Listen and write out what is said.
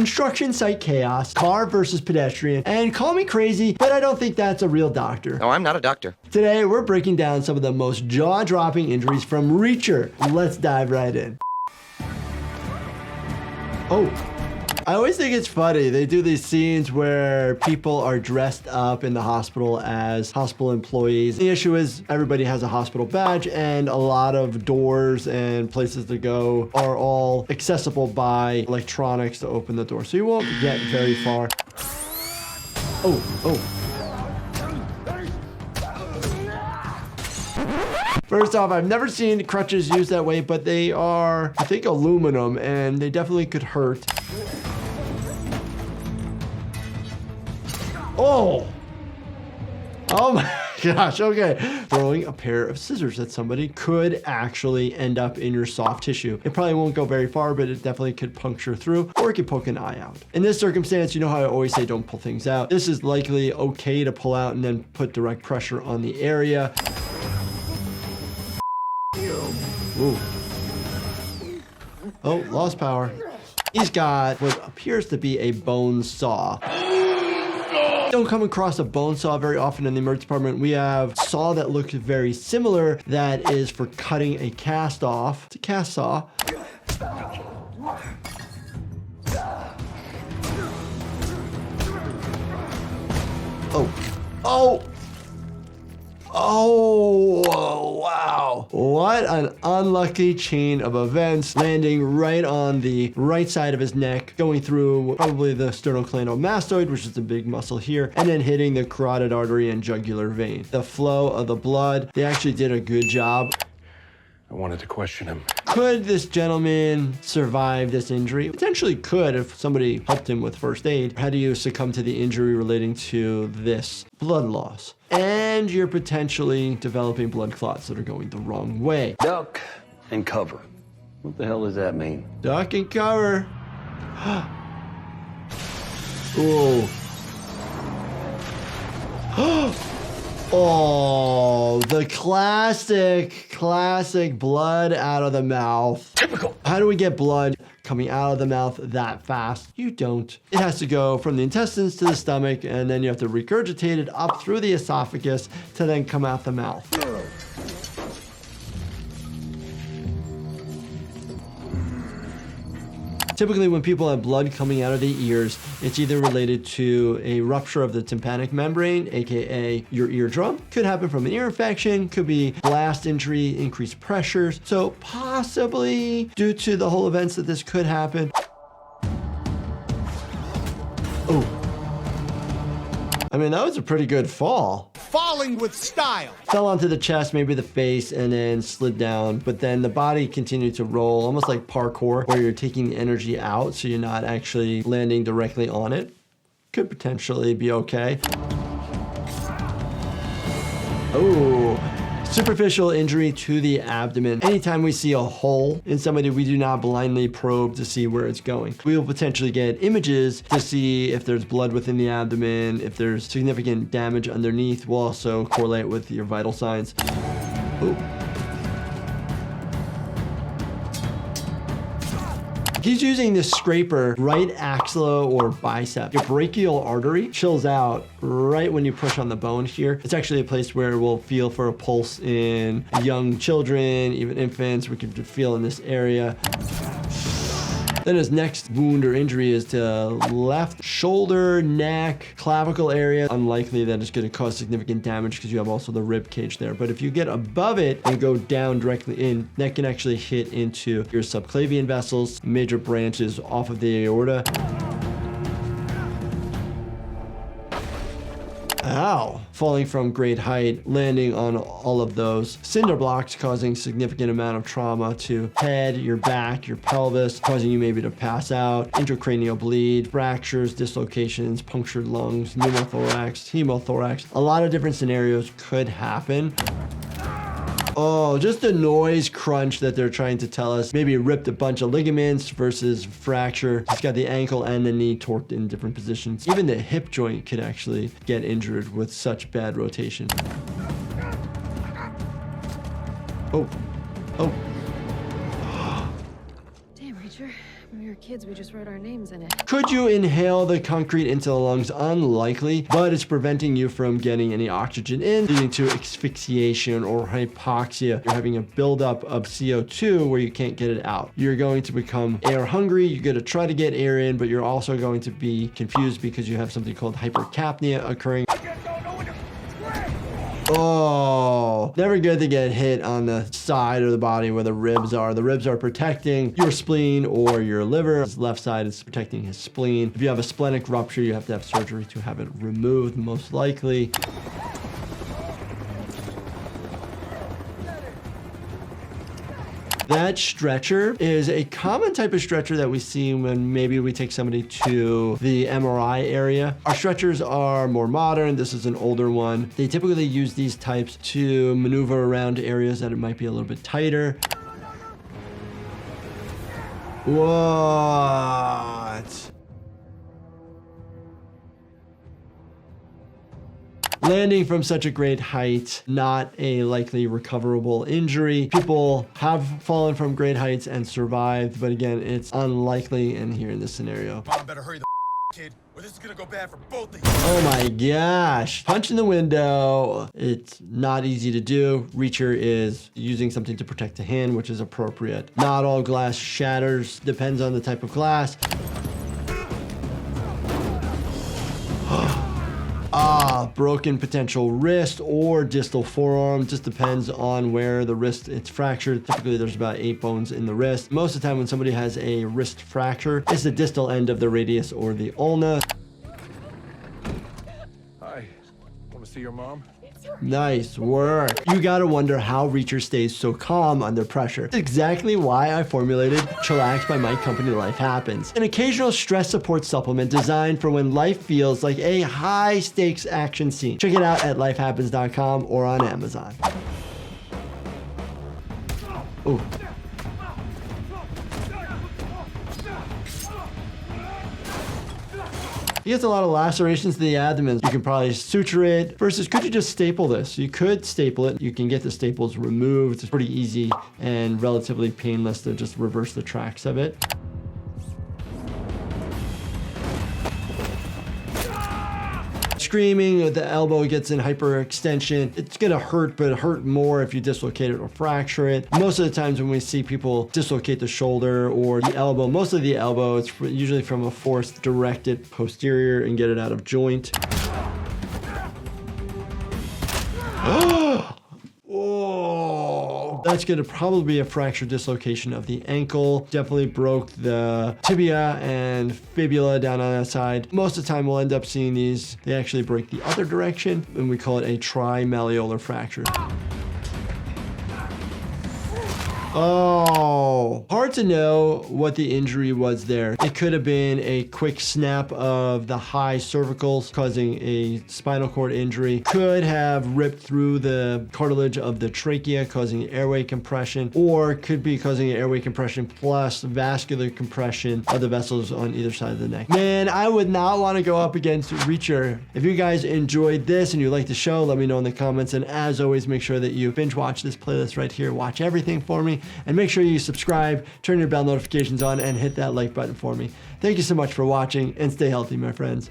construction site chaos, car versus pedestrian, and call me crazy, but I don't think that's a real doctor. Oh, I'm not a doctor. Today, we're breaking down some of the most jaw-dropping injuries from Reacher. Let's dive right in. Oh. I always think it's funny. They do these scenes where people are dressed up in the hospital as hospital employees. The issue is everybody has a hospital badge and a lot of doors and places to go are all accessible by electronics to open the door. So you won't get very far. Oh. First off, I've never seen crutches used that way, but they are, I think, aluminum, and they definitely could hurt. Oh my gosh, okay. Throwing a pair of scissors at somebody could actually end up in your soft tissue. It probably won't go very far, but it definitely could puncture through, or it could poke an eye out. In this circumstance, you know how I always say don't pull things out. This is likely okay to pull out and then put direct pressure on the area. Ooh. Oh, lost power. He's got what appears to be a bone saw. Don't come across a bone saw very often in the emergency department. We have saw that looks very similar that is for cutting a cast off. It's a cast saw. Oh, wow. What an unlucky chain of events, landing right on the right side of his neck, going through probably the sternocleidomastoid, which is the big muscle here, and then hitting the carotid artery and jugular vein. The flow of the blood, they actually did a good job. I wanted to question him. Could this gentleman survive this injury? Potentially could if somebody helped him with first aid. How do you succumb to the injury relating to this blood loss? And you're potentially developing blood clots that are going the wrong way. Duck and cover. What the hell does that mean? Duck and cover. Ooh. Oh, the classic blood out of the mouth. Typical. How do we get blood coming out of the mouth that fast? You don't. It has to go from the intestines to the stomach, and then you have to regurgitate it up through the esophagus to then come out the mouth. Typically, when people have blood coming out of the ears, it's either related to a rupture of the tympanic membrane, aka your eardrum. Could happen from an ear infection, could be blast injury, increased pressures. So possibly due to the whole events that this could happen. Oh. I mean, that was a pretty good fall. Falling with style. Fell onto the chest, maybe the face, and then slid down. But then the body continued to roll, almost like parkour, where you're taking the energy out, so you're not actually landing directly on it. Could potentially be okay. Oh, superficial injury to the abdomen. Anytime we see a hole in somebody, we do not blindly probe to see where it's going. We will potentially get images to see if there's blood within the abdomen, if there's significant damage underneath. We'll also correlate with your vital signs. Ooh. He's using this scraper right axilla or bicep. Your brachial artery chills out right when you push on the bone here. It's actually a place where we'll feel for a pulse in young children, even infants. We can feel in this area. Then his next wound or injury is to left shoulder, neck, clavicle area. Unlikely that it's going to cause significant damage because you have also the rib cage there. But if you get above it and go down directly in, that can actually hit into your subclavian vessels, major branches off of the aorta. Ow. Falling from great height, landing on all of those cinder blocks, causing significant amount of trauma to head, your back, your pelvis, causing you maybe to pass out, intracranial bleed, fractures, dislocations, punctured lungs, pneumothorax, hemothorax. A lot of different scenarios could happen. Oh, just the noise crunch that they're trying to tell us. Maybe ripped a bunch of ligaments versus fracture. He's got the ankle and the knee torqued in different positions. Even the hip joint could actually get injured with such bad rotation. Oh. Damn, Reacher. When we were kids, we just wrote our names in it. Could you inhale the concrete into the lungs? Unlikely, but it's preventing you from getting any oxygen in, leading to asphyxiation or hypoxia. You're having a buildup of CO2 where you can't get it out. You're going to become air hungry. You're going to try to get air in, but you're also going to be confused because you have something called hypercapnia occurring. Oh, never good to get hit on the side of the body where the ribs are. The ribs are protecting your spleen or your liver. His left side is protecting his spleen. If you have a splenic rupture, you have to have surgery to have it removed, most likely. That stretcher is a common type of stretcher that we see when maybe we take somebody to the MRI area. Our stretchers are more modern. This is an older one. They typically use these types to maneuver around areas that it might be a little bit tighter. What? Landing from such a great height, not a likely recoverable injury. People have fallen from great heights and survived, but again, it's unlikely in here in this scenario. Mom, better hurry the kid, or this is gonna go bad for both of you. Oh my gosh. Punch in the window. It's not easy to do. Reacher is using something to protect the hand, which is appropriate. Not all glass shatters. Depends on the type of glass. Broken potential wrist or distal forearm. Just depends on where the wrist it's fractured. Typically there's about 8 bones in the wrist. Most of the time when somebody has a wrist fracture, it's the distal end of the radius or the ulna. Hi. Want to see your mom? Nice work. You gotta wonder how Reacher stays so calm under pressure. That's exactly why I formulated Chillax by my company Life Happens, an occasional stress support supplement designed for when life feels like a high stakes action scene. Check it out at lifehappens.com or on Amazon. Ooh. He gets a lot of lacerations to the abdomen. You can probably suture it. Versus, could you just staple this? You could staple it. You can get the staples removed. It's pretty easy and relatively painless to just reverse the tracks of it. Screaming, the elbow gets in hyperextension. It's gonna hurt, but hurt more if you dislocate it or fracture it. Most of the times when we see people dislocate the shoulder or the elbow, mostly the elbow, it's usually from a force directed posterior and get it out of joint. Oh, that's gonna probably be a fracture dislocation of the ankle. Definitely broke the tibia and fibula down on that side. Most of the time we'll end up seeing these. They actually break the other direction and we call it a trimalleolar fracture. Oh, hard to know what the injury was there. It could have been a quick snap of the high cervicals causing a spinal cord injury. Could have ripped through the cartilage of the trachea causing airway compression, or could be causing airway compression plus vascular compression of the vessels on either side of the neck. Man, I would not want to go up against Reacher. If you guys enjoyed this and you like the show, let me know in the comments. And as always, make sure that you binge watch this playlist right here. Watch everything for me. And make sure you subscribe, turn your bell notifications on, and hit that like button for me. Thank you so much for watching, and stay healthy, my friends.